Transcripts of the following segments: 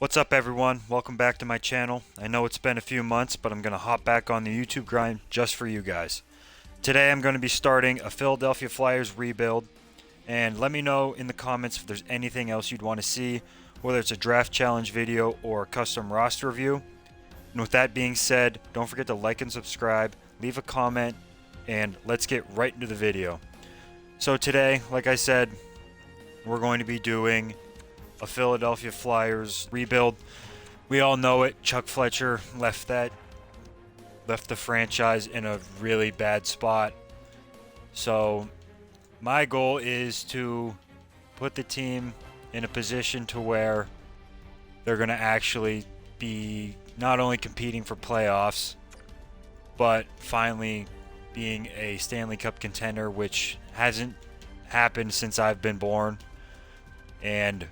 What's up everyone? Welcome back to my channel. I know it's been a few months, but I'm going to hop back on the YouTube grind just for you guys. Today I'm going to be starting a Philadelphia Flyers rebuild, and let me know in the comments if there's anything else you'd want to see, whether it's a draft challenge video or a custom roster review. And with that being said, don't forget to like and subscribe, leave a comment, and let's get right into the video. So today, like I said, we're going to be doing a Philadelphia Flyers rebuild. We all know it. Chuck Fletcher left the franchise in a really bad spot. So my goal is to put the team in a position to where they're going to actually be not only competing for playoffs, but finally being a Stanley Cup contender, which hasn't happened since I've been born, and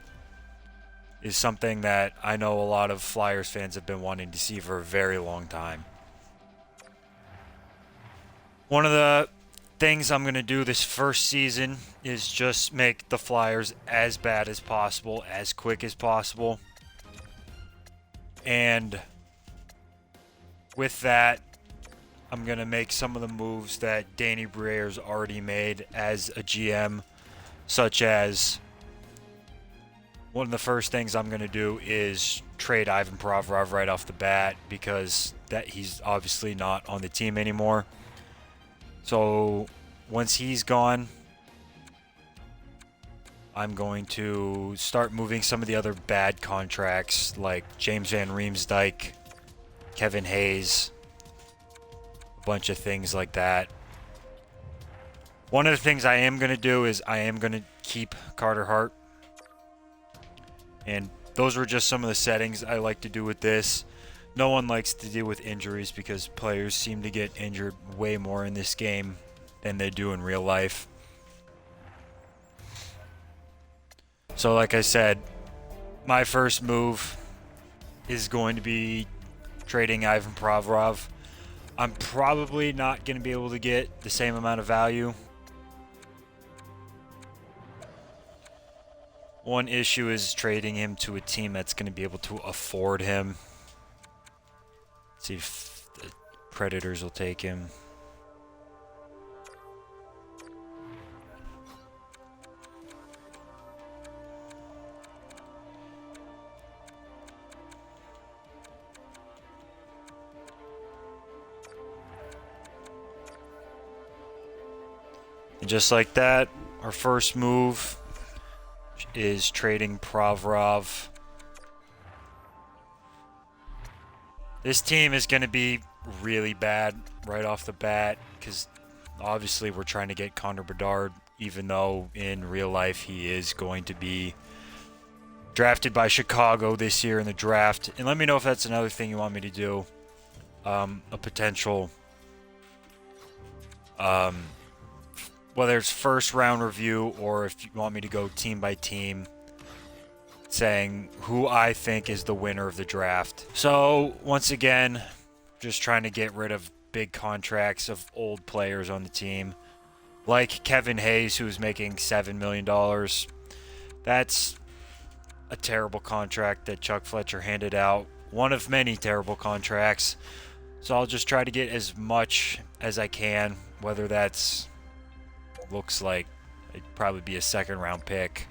is something that I know a lot of Flyers fans have been wanting to see for a very long time. One of the things I'm going to do this first season is just make the Flyers as bad as possible, as quick as possible. And with that, I'm going to make some of the moves that Danny Briere's already made as a GM, such as one of the first things I'm going to do is trade Ivan Provorov right off the bat, because he's obviously not on the team anymore. So once he's gone, I'm going to start moving some of the other bad contracts like James Van Riemsdyk, Kevin Hayes, a bunch of things like that. One of the things I am going to do is I am going to keep Carter Hart. And those were just some of the settings I like to do with this. No one likes to deal with injuries because players seem to get injured way more in this game than they do in real life. So like I said, my first move is going to be trading Ivan Provorov. I'm probably not going to be able to get the same amount of value. One issue is trading him to a team that's going to be able to afford him. Let's see if the Predators will take him. And just like that, our first move is trading Provorov. This team is going to be really bad right off the bat because obviously we're trying to get Connor Bedard, even though in real life he is going to be drafted by Chicago this year in the draft. And let me know if that's another thing you want me to do. A potential whether it's first round review or if you want me to go team by team, saying who I think is the winner of the draft. So once again, just trying to get rid of big contracts of old players on the team, like Kevin Hayes, who's making $7 million. That's a terrible contract that Chuck Fletcher handed out. One of many terrible contracts. So I'll just try to get as much as I can, whether that's looks like it'd probably be a second round pick.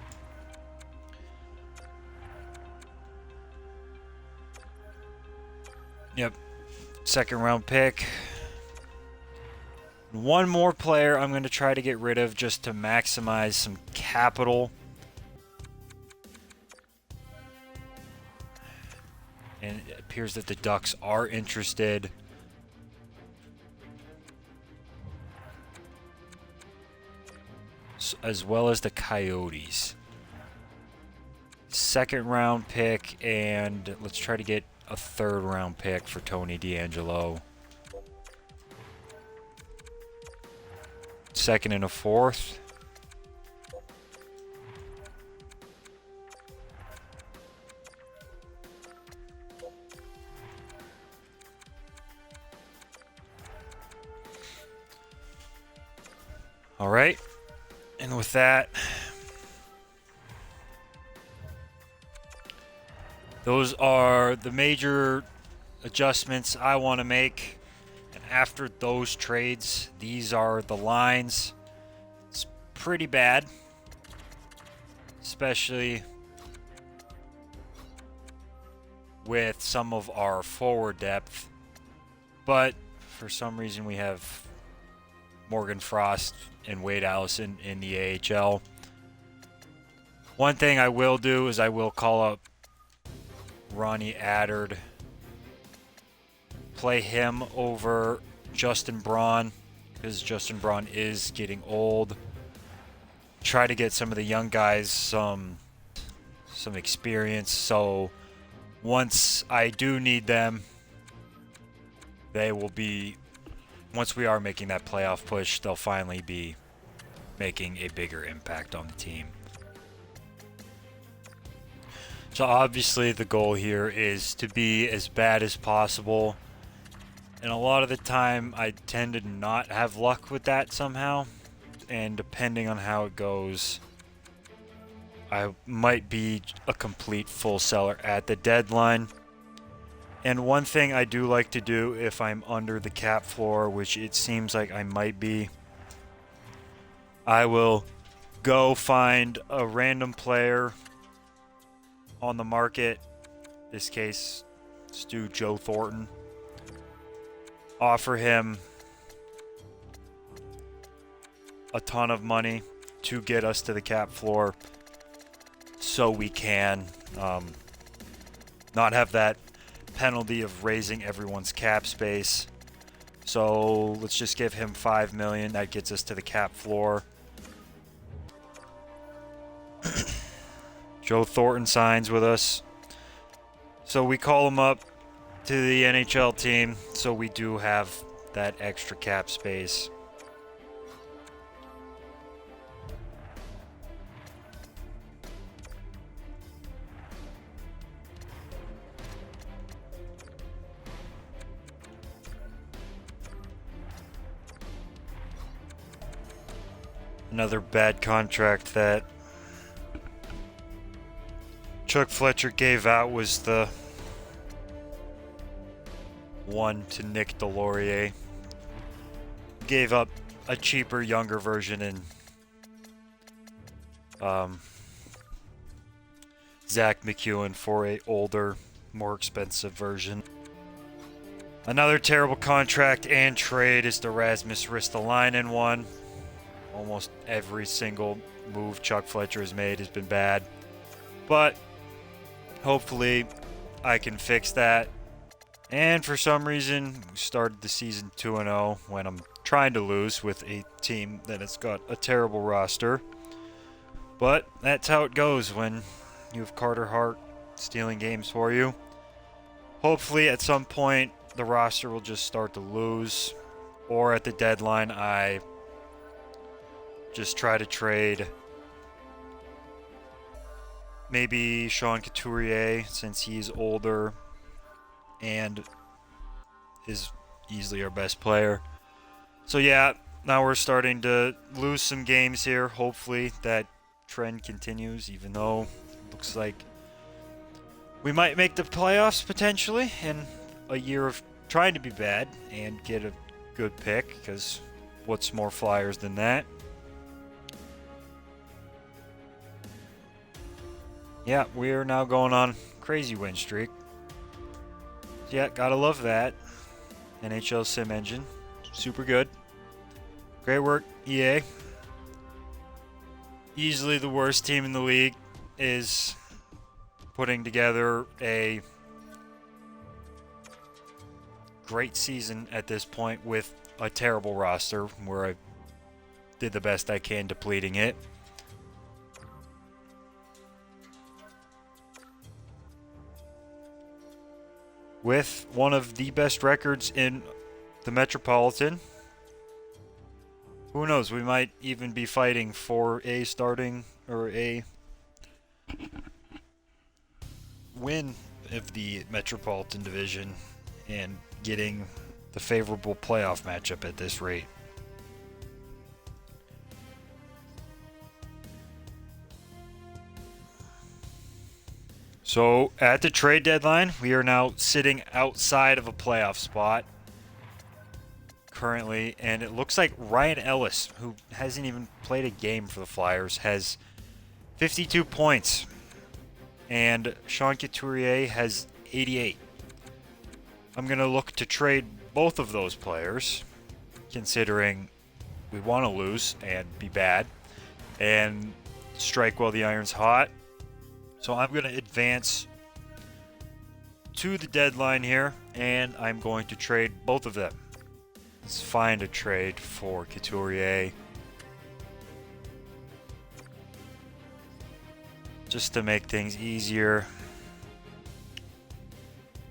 Yep, second round pick. One more player I'm going to try to get rid of just to maximize some capital. And it appears that the Ducks are interested. As well as the Coyotes. Second round pick, and let's try to get a third round pick for Tony DeAngelo. Second and a fourth. All right. And with that, Those are the major adjustments I want to make. And after those trades, these are the lines. It's pretty bad, especially with some of our forward depth. But for some reason, we have Morgan Frost and Wade Allison in the AHL. One thing I will do is I will call up Ronnie Addard, play him over Justin Braun, because Justin Braun is getting old. Try to get some of the young guys some experience, so once I do need them, they will be, once we are making that playoff push, they'll finally be making a bigger impact on the team. So obviously the goal here is to be as bad as possible. And a lot of the time I tend to not have luck with that somehow. And depending on how it goes, I might be a complete full seller at the deadline. And one thing I do like to do if I'm under the cap floor, which it seems like I might be, I will go find a random player on the market. In this case, let's do Joe Thornton. Offer him a ton of money to get us to the cap floor, so we can not have that penalty of raising everyone's cap space. So let's just give him $5 million. That gets us to the cap floor. Joe Thornton signs with us, so we call him up to the NHL team, so we do have that extra cap space. Another bad contract that Chuck Fletcher gave out was the one to Nick Delorier. Gave up a cheaper, younger version in Zach McEwen for a older, more expensive version. Another terrible contract and trade is the Rasmus Ristolainen one. Almost every single move Chuck Fletcher has made has been bad, but hopefully I can fix that. And for some reason, we started the season 2-0 when I'm trying to lose with a team that has got a terrible roster. But that's how it goes when you have Carter Hart stealing games for you. Hopefully at some point the roster will just start to lose, or at the deadline I just try to trade maybe Sean Couturier, since he's older and is easily our best player. So yeah, now we're starting to lose some games here. Hopefully that trend continues, even though it looks like we might make the playoffs potentially in a year of trying to be bad and get a good pick, because what's more Flyers than that? Yeah, we are now going on crazy win streak. Yeah, gotta love that. NHL Sim Engine, super good. Great work, EA. Easily the worst team in the league is putting together a great season at this point with a terrible roster, where I did the best I can depleting it. With one of the best records in the Metropolitan. Who knows, we might even be fighting for a starting or a win of the Metropolitan Division and getting the favorable playoff matchup at this rate. So at the trade deadline, we are now sitting outside of a playoff spot currently, and it looks like Ryan Ellis, who hasn't even played a game for the Flyers, has 52 points, and Sean Couturier has 88. I'm going to look to trade both of those players, considering we want to lose and be bad, and strike while the iron's hot. So I'm going to advance to the deadline here, and I'm going to trade both of them. Let's find a trade for Couturier, just to make things easier.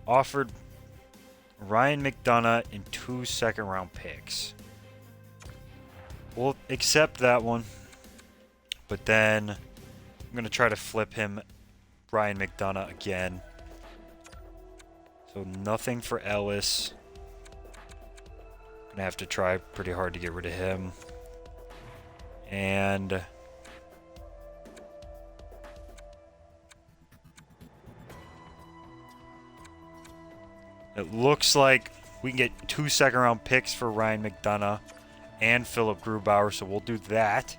Offered Ryan McDonough and 2 second-round picks. We'll accept that one, but then I'm going to try to flip him Ryan McDonough again. So nothing for Ellis. Gonna have to try pretty hard to get rid of him. And it looks like we can get 2 second-round picks for Ryan McDonough and Philip Grubauer, so we'll do that.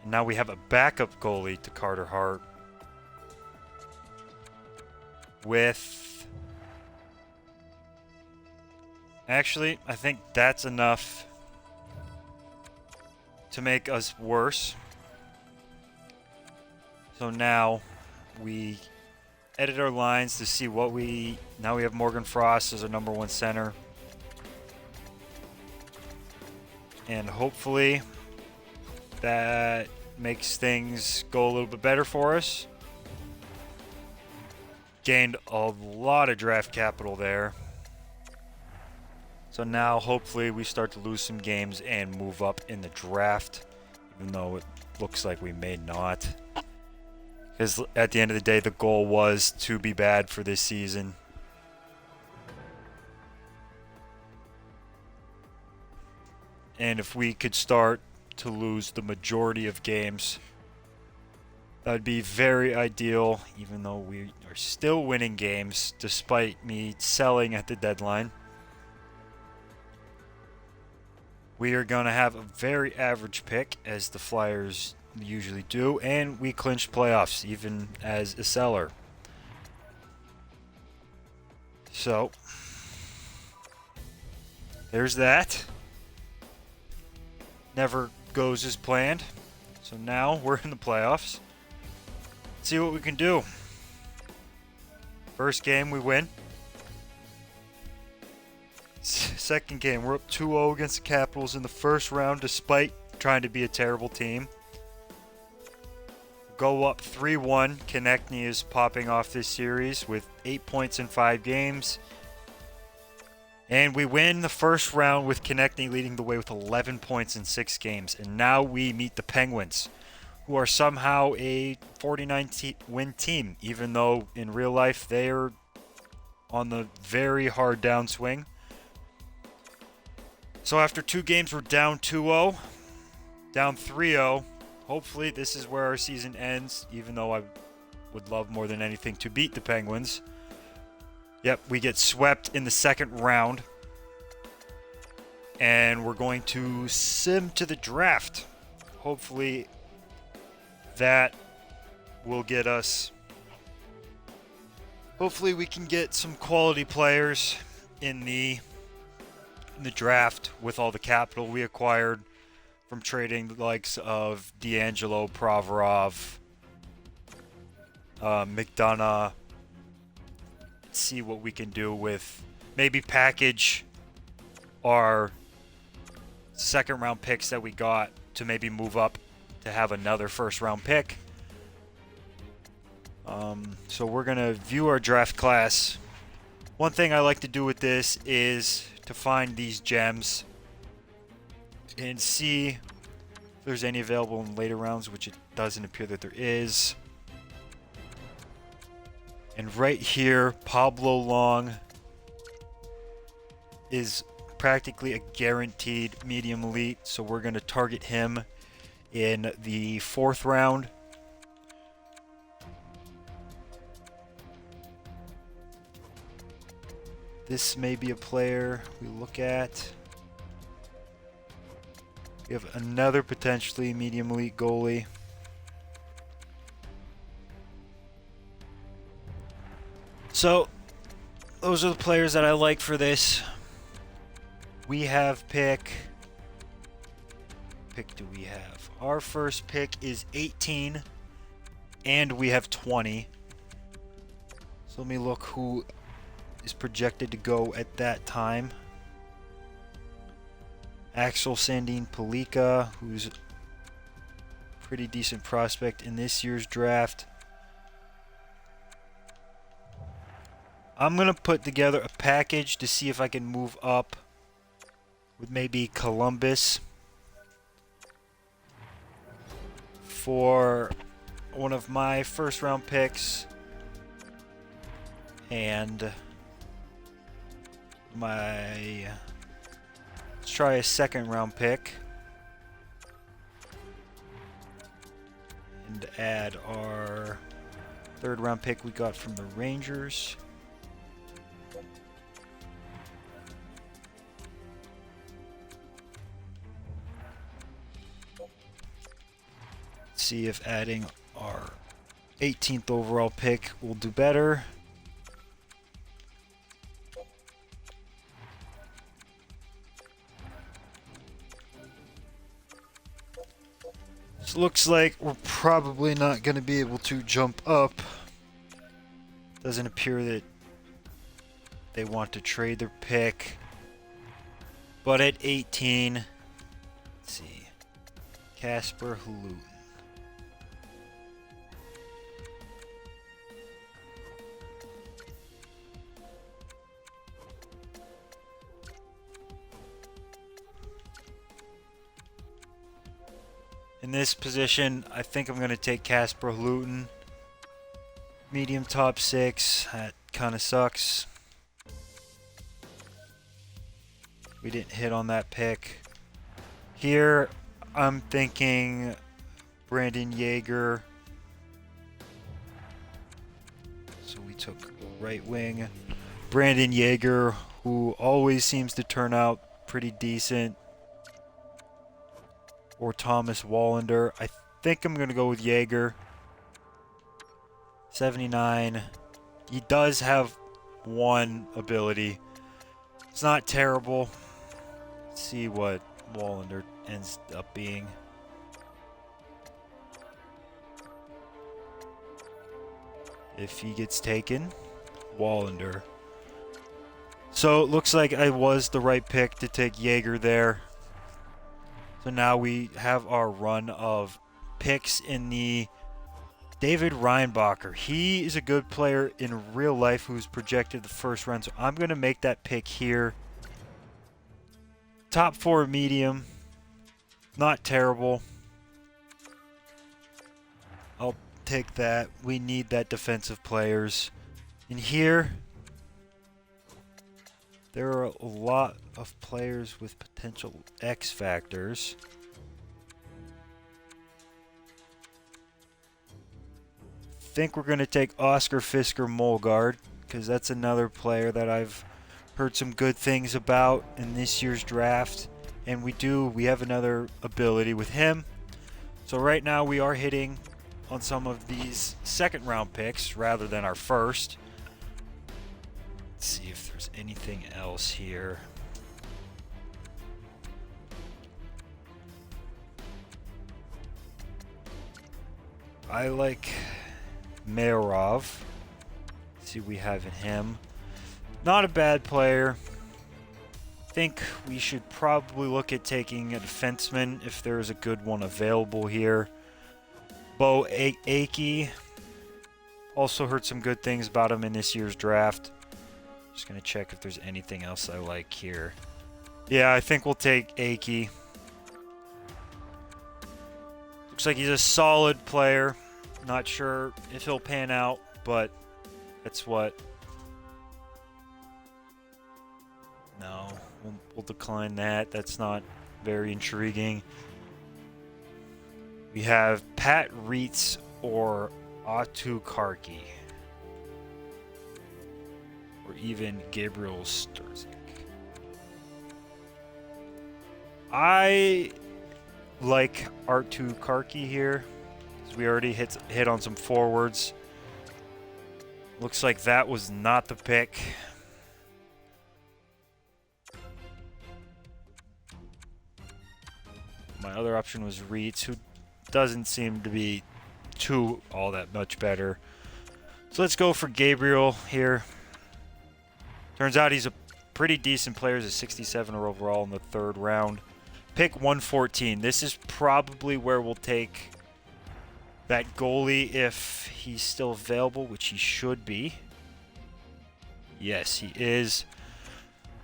And now we have a backup goalie to Carter Hart with... Actually, I think that's enough to make us worse. So now we edit our lines to see what we... Now we have Morgan Frost as our number 1 center. And hopefully that makes things go a little bit better for us. Gained a lot of draft capital there. So now hopefully we start to lose some games and move up in the draft, even though it looks like we may not. Because at the end of the day, the goal was to be bad for this season. And if we could start to lose the majority of games, that would be very ideal, even though we are still winning games despite me selling at the deadline. We are going to have a very average pick, as the Flyers usually do, and we clinched playoffs, even as a seller. So, there's that. Never goes as planned. So now we're in the playoffs. Let's see what we can do. First game, we win. Second game, we're up 2-0 against the Capitals in the first round, despite trying to be a terrible team. Go up 3-1. Konechny is popping off this series with 8 points in 5 games. And we win the first round with Konechny leading the way with 11 points in 6 games. And now we meet the Penguins, who are somehow a 49-win team, even though in real life they are on the very hard downswing. So after 2 games, we're down 2-0, down 3-0. Hopefully this is where our season ends, even though I would love more than anything to beat the Penguins. Yep, we get swept in the second round. And we're going to sim to the draft. Hopefully that will get us... Hopefully we can get some quality players in the draft with all the capital we acquired from trading the likes of D'Angelo, Provorov, McDonough. See what we can do with maybe package our second round picks that we got to maybe move up to have another first round pick. So we're going to view our draft class. One thing I like to do with this is to find these gems and see if there's any available in later rounds, which it doesn't appear that there is. And right here, Pablo Long is practically a guaranteed medium elite, so we're going to target him in the 4th round. this may be a player we look at. We have another potentially medium elite goalie. So, those are the players that I like for this. We have pick do we have? Our first pick is 18, and we have 20. So let me look who is projected to go at that time. Axel Sandin Palika, who's a pretty decent prospect in this year's draft. I'm going to put together a package to see if I can move up with maybe Columbus for one of my first round picks and my, let's try a second round pick and add our third round pick we got from the Rangers. See if adding our 18th overall pick will do better. So looks like we're probably not going to be able to jump up. Doesn't appear that they want to trade their pick. But at 18, let's see, Casper Haluten. In this position, I think I'm going to take Casper Haluten. Medium top 6. That kind of sucks. We didn't hit on that pick. Here, I'm thinking Brandon Yeager. So we took right wing. Brandon Yeager, who always seems to turn out pretty decent. Or Thomas Wallander. I think I'm going to go with Yeager. 79. He does have one ability. It's not terrible. Let's see what Wallander ends up being. If he gets taken, Wallander. So it looks like I was the right pick to take Yeager there. So now we have our run of picks in the David Reinbacher. He is a good player in real life who's projected the first run. So I'm going to make that pick here. Top 4 medium. Not terrible. I'll take that. We need that defensive players. In here, there are a lot of players with potential X factors. I think we're going to take Oscar Fisker Molgaard because that's another player that I've heard some good things about in this year's draft. And we have another ability with him. So right now we are hitting on some of these second round picks rather than our first. Let's see if there's anything else here. I like Mayorov. Let's see what we have in him. Not a bad player. I think we should probably look at taking a defenseman if there's a good one available here. Bo Akey. Also heard some good things about him in this year's draft. Just going to check if there's anything else I like here. Yeah, I think we'll take Akey. Looks like he's a solid player. Not sure if he'll pan out, but that's what. No, we'll decline that. That's not very intriguing. We have Pat Reitz or Atu Karki. or even Gabriel Sturzik. I like Artu Karki here, because we already hit on some forwards. Looks like that was not the pick. My other option was Reitz, who doesn't seem to be all that much better. So let's go for Gabriel here. Turns out he's a pretty decent player. He's a 67 overall in the 3rd round. Pick 114. This is probably where we'll take that goalie if he's still available, which he should be. Yes, he is.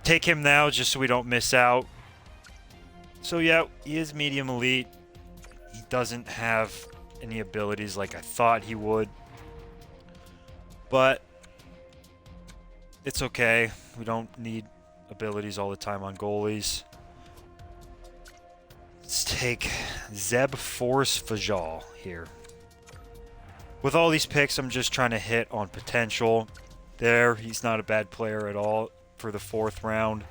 Take him now just so we don't miss out. So yeah, he is medium elite. He doesn't have any abilities like I thought he would. But it's okay. We don't need abilities all the time on goalies. Let's take Zeb Force Fajal here. With all these picks, I'm just trying to hit on potential. There, he's not a bad player at all for the 4th round.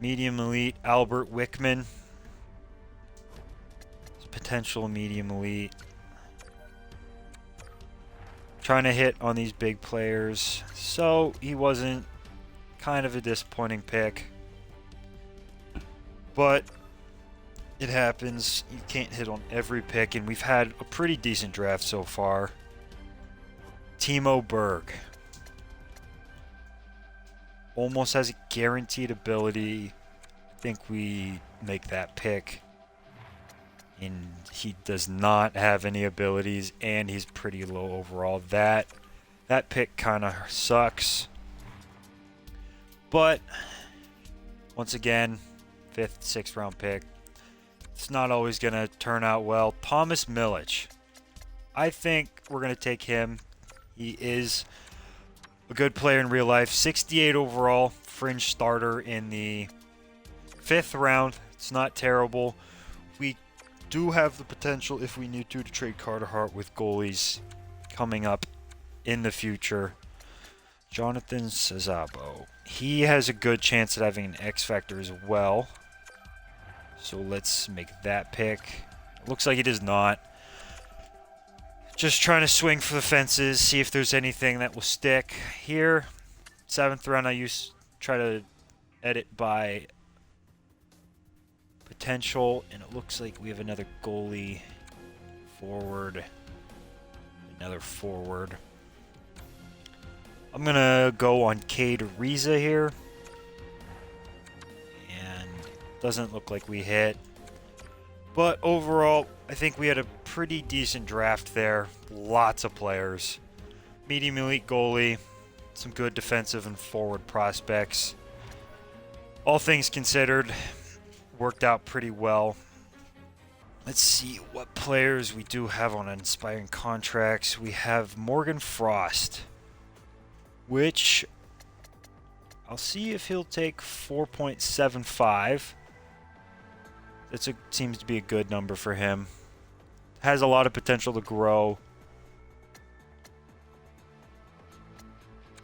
Medium elite, Albert Wickman. Potential medium elite. Trying to hit on these big players. So he wasn't kind of a disappointing pick. But it happens. You can't hit on every pick, and we've had a pretty decent draft so far. Timo Berg. Almost has a guaranteed ability. I think we make that pick. And he does not have any abilities, and he's pretty low overall. That pick kind of sucks. But once again, 5th, 6th round pick. It's not always going to turn out well. Thomas Milic. I think we're going to take him. He is a good player in real life. 68 overall, fringe starter in the 5th round. It's not terrible. We do have the potential, if we need to trade Carter Hart with goalies coming up in the future. Jonathan Sazabo. He has a good chance at having an X Factor as well. So let's make that pick. Looks like he does not. Just trying to swing for the fences, see if there's anything that will stick. Here, 7th round, I try to edit by potential, and it looks like we have another goalie, forward, another forward. I'm gonna go on Cade Riza here, and doesn't look like we hit. But overall, I think we had a pretty decent draft there. Lots of players. Medium elite goalie, some good defensive and forward prospects. All things considered, worked out pretty well. Let's see what players we do have on inspiring contracts. We have Morgan Frost, which I'll see if he'll take 4.75. That seems to be a good number for him. Has a lot of potential to grow.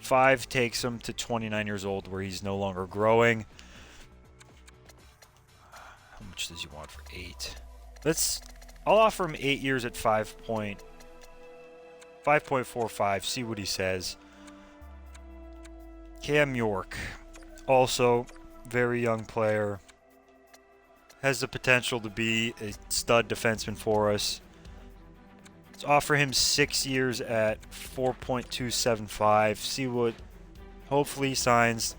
5 takes him to 29 years old, where he's no longer growing. How much does he want for 8? I'll offer him 8 years at 5.45. See what he says. Cam York, also very young player. Has the potential to be a stud defenseman for us. Let's offer him 6 years at 4.275. See what hopefully he signs.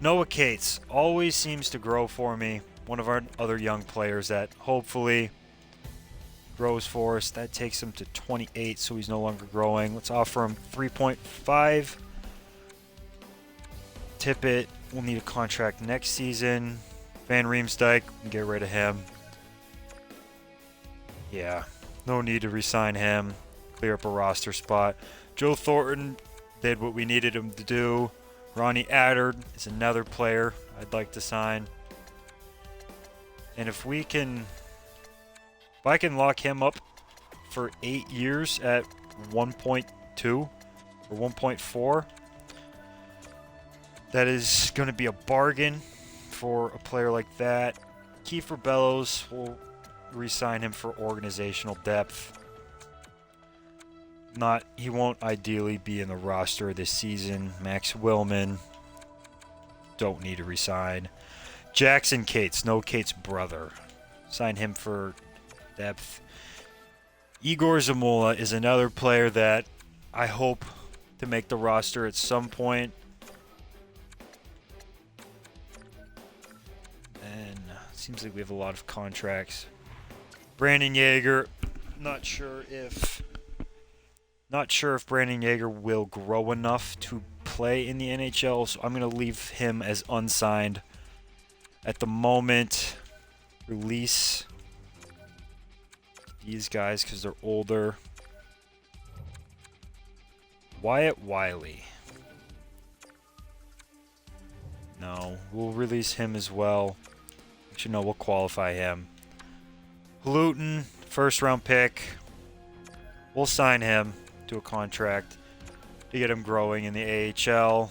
Noah Cates always seems to grow for me. One of our other young players that hopefully grows for us. That takes him to 28, so he's no longer growing. Let's offer him 3.5. Tippett will need a contract next season. Van Riemsdyk, get rid of him. Yeah, no need to re-sign him. Clear up a roster spot. Joe Thornton did what we needed him to do. Ronnie Adder is another player I'd like to sign. And if I can lock him up for 8 years at 1.2, for 1.4. That is going to be a bargain for a player like that. Kiefer Bellows, will re-sign him for organizational depth. He won't ideally be in the roster this season. Max Willman, don't need to resign. Jackson Cates, no Cates' brother. Sign him for depth. Igor Zamula is another player that I hope to make the roster at some point. And it seems like we have a lot of contracts. Brandon Yeager, not sure if Brandon Yeager will grow enough to play in the NHL, so I'm going to leave him as unsigned at the moment. Release these guys because they're older. Wyatt Wiley. No, we'll release him as well. Actually, no, we'll qualify him. Halutin, first round pick. We'll sign him to a contract to get him growing in the AHL.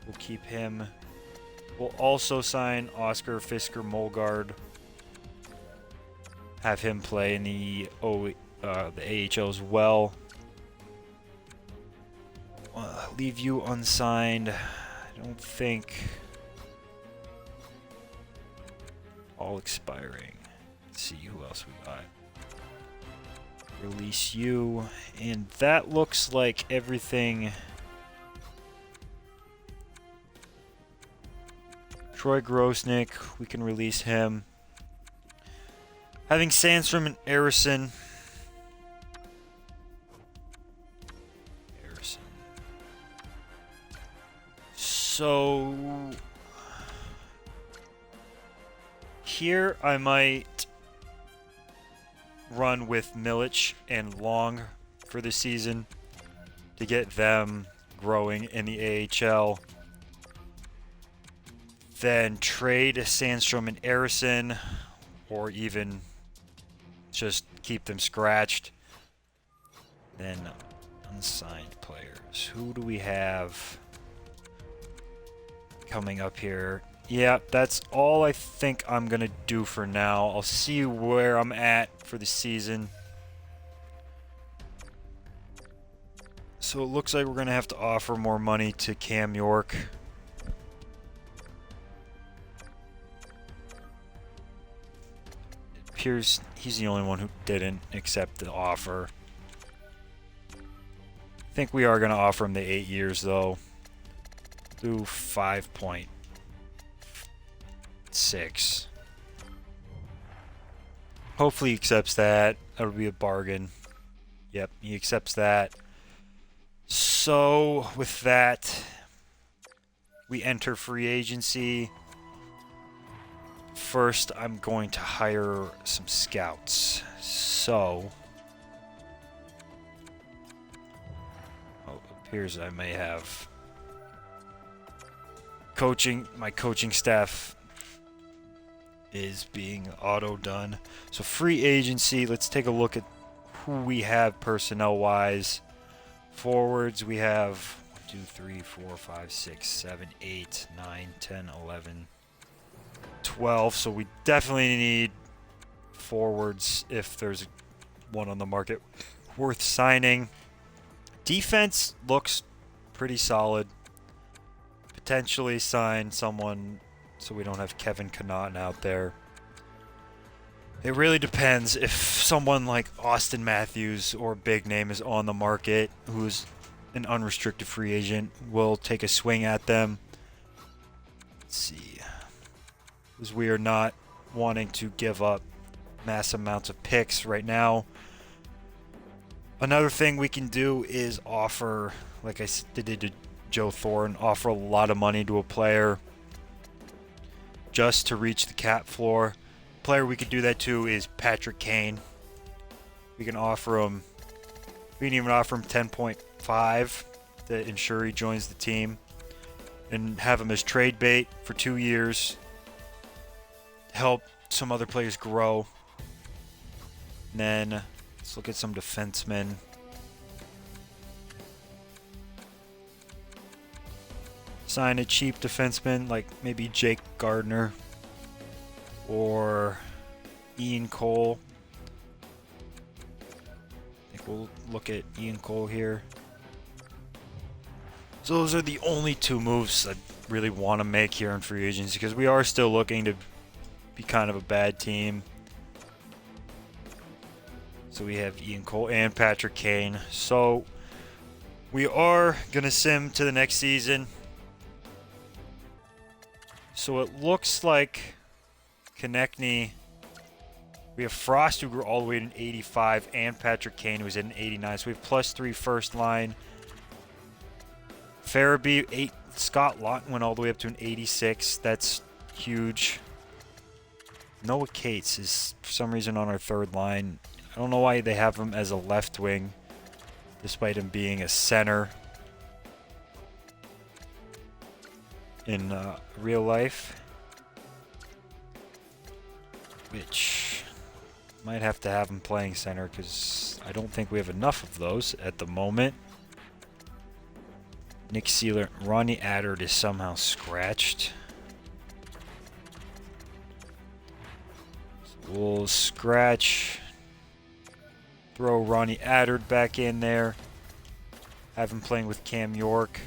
We'll keep him. We'll also sign Oscar Fisker-Molgaard. Have him play in the AHL as well. Leave you unsigned. I don't think. All expiring. Let's see who else we got. Release you. And that looks like everything. Troy Grosnick, we can release him. Having Sandstrom and Arison. So here I might run with Milic and Long for the season to get them growing in the AHL. Then trade Sandstrom and Arison, or even just keep them scratched. Then unsigned players. Who do we have coming up here? Yeah, that's all I think I'm going to do for now. I'll see where I'm at for the season. So it looks like we're going to have to offer more money to Cam York. It appears he's the only one who didn't accept the offer. I think we are going to offer him the 8 years, though. Do 5.6. Hopefully he accepts that. That'll be a bargain. Yep, he accepts that. So with that, we enter free agency. First, I'm going to hire some scouts. So, it appears I may have my coaching staff is being auto done. So free agency, let's take a look at who we have personnel wise. Forwards, we have 1, 2, 3, 4, 5, 6, 7, 8, 9, 10, 11, 12. So we definitely need forwards if there's one on the market worth signing. Defense looks pretty solid. Potentially sign someone so we don't have Kevin Connaughton out there. It really depends if someone like Austin Matthews or big name is on the market who's an unrestricted free agent. We'll take a swing at them. Let's see. Because we are not wanting to give up mass amounts of picks right now. Another thing we can do is offer, like I did to Joe Thornton, offer a lot of money to a player just to reach the cap floor. Player we could do that to is Patrick Kane. We can offer him, we can even offer him 10.5 to ensure he joins the team and have him as trade bait for 2 years. Help some other players grow. And then let's look at some defensemen. sign a cheap defenseman like maybe Jake Gardner or Ian Cole. I think we'll look at Ian Cole here. So those are the only two moves I really want to make here in free agency, because we are still looking to be kind of a bad team. So we have Ian Cole and Patrick Kane. So we are going to sim to the next season. So it looks like Konechny, we have Frost, who grew all the way to an 85, and Patrick Kane, who's at an 89. So we have +3 first line. Farabee, 8. Scott Lawton went all the way up to an 86. That's huge. Noah Cates is, for some reason, on our third line. I don't know why they have him as a left wing, despite him being a center in real life. Which might have to have him playing center, because I don't think we have enough of those at the moment. Nick Seeler, Ronnie Attard is somehow scratched. So we'll scratch, throw Ronnie Attard back in there, have him playing with Cam York.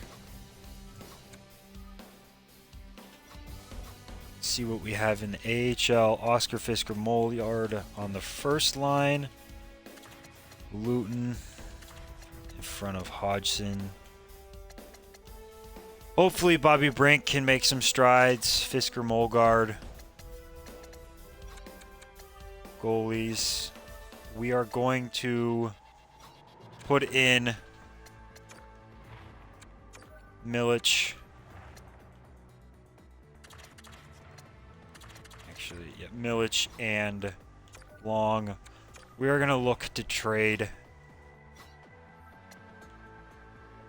See what we have in the AHL. Oscar Fisker Moliard on the first line. Luton in front of Hodgson. Hopefully Bobby Brink can make some strides. Fisker Molgard. Goalies. We are going to put in Milic. Actually, yeah, Milic and Long. We are going to look to trade.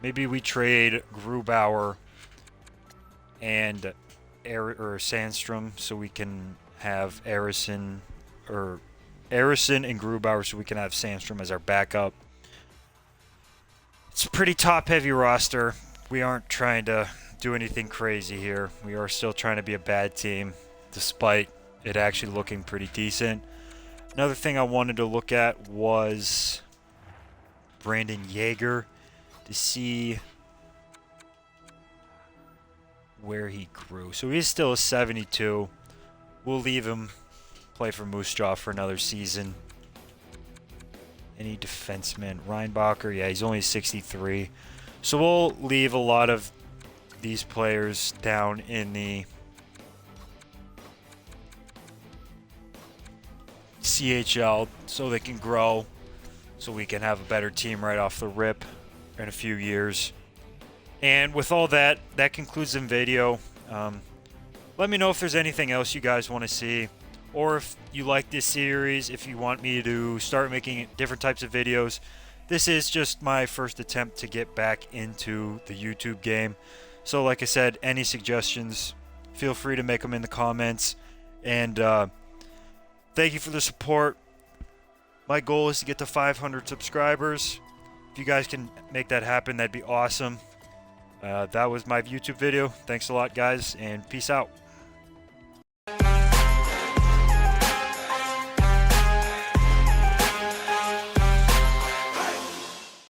Maybe we trade Grubauer and Sandstrom, so we can have Arison and Grubauer, so we can have Sandstrom as our backup. It's a pretty top-heavy roster. We aren't trying to do anything crazy here. We are still trying to be a bad team, despite it actually looking pretty decent. Another thing I wanted to look at was Brandon Yeager, to see where he grew. So he's still a 72. We'll leave him play for Moose Jaw for another season. Any defenseman? Reinbacher, yeah, he's only 63. So we'll leave a lot of these players down in the CHL so they can grow, so we can have a better team right off the rip in a few years. And with all that, that concludes the video. Let me know if there's anything else you guys want to see, or if you like this series, if you want me to start making different types of videos. This is just my first attempt to get back into the YouTube game. So like I said, any suggestions, feel free to make them in the comments. And thank you for the support. My goal is to get to 500 subscribers. If you guys can make that happen, that'd be awesome. That was my YouTube video. Thanks a lot, guys, and peace out.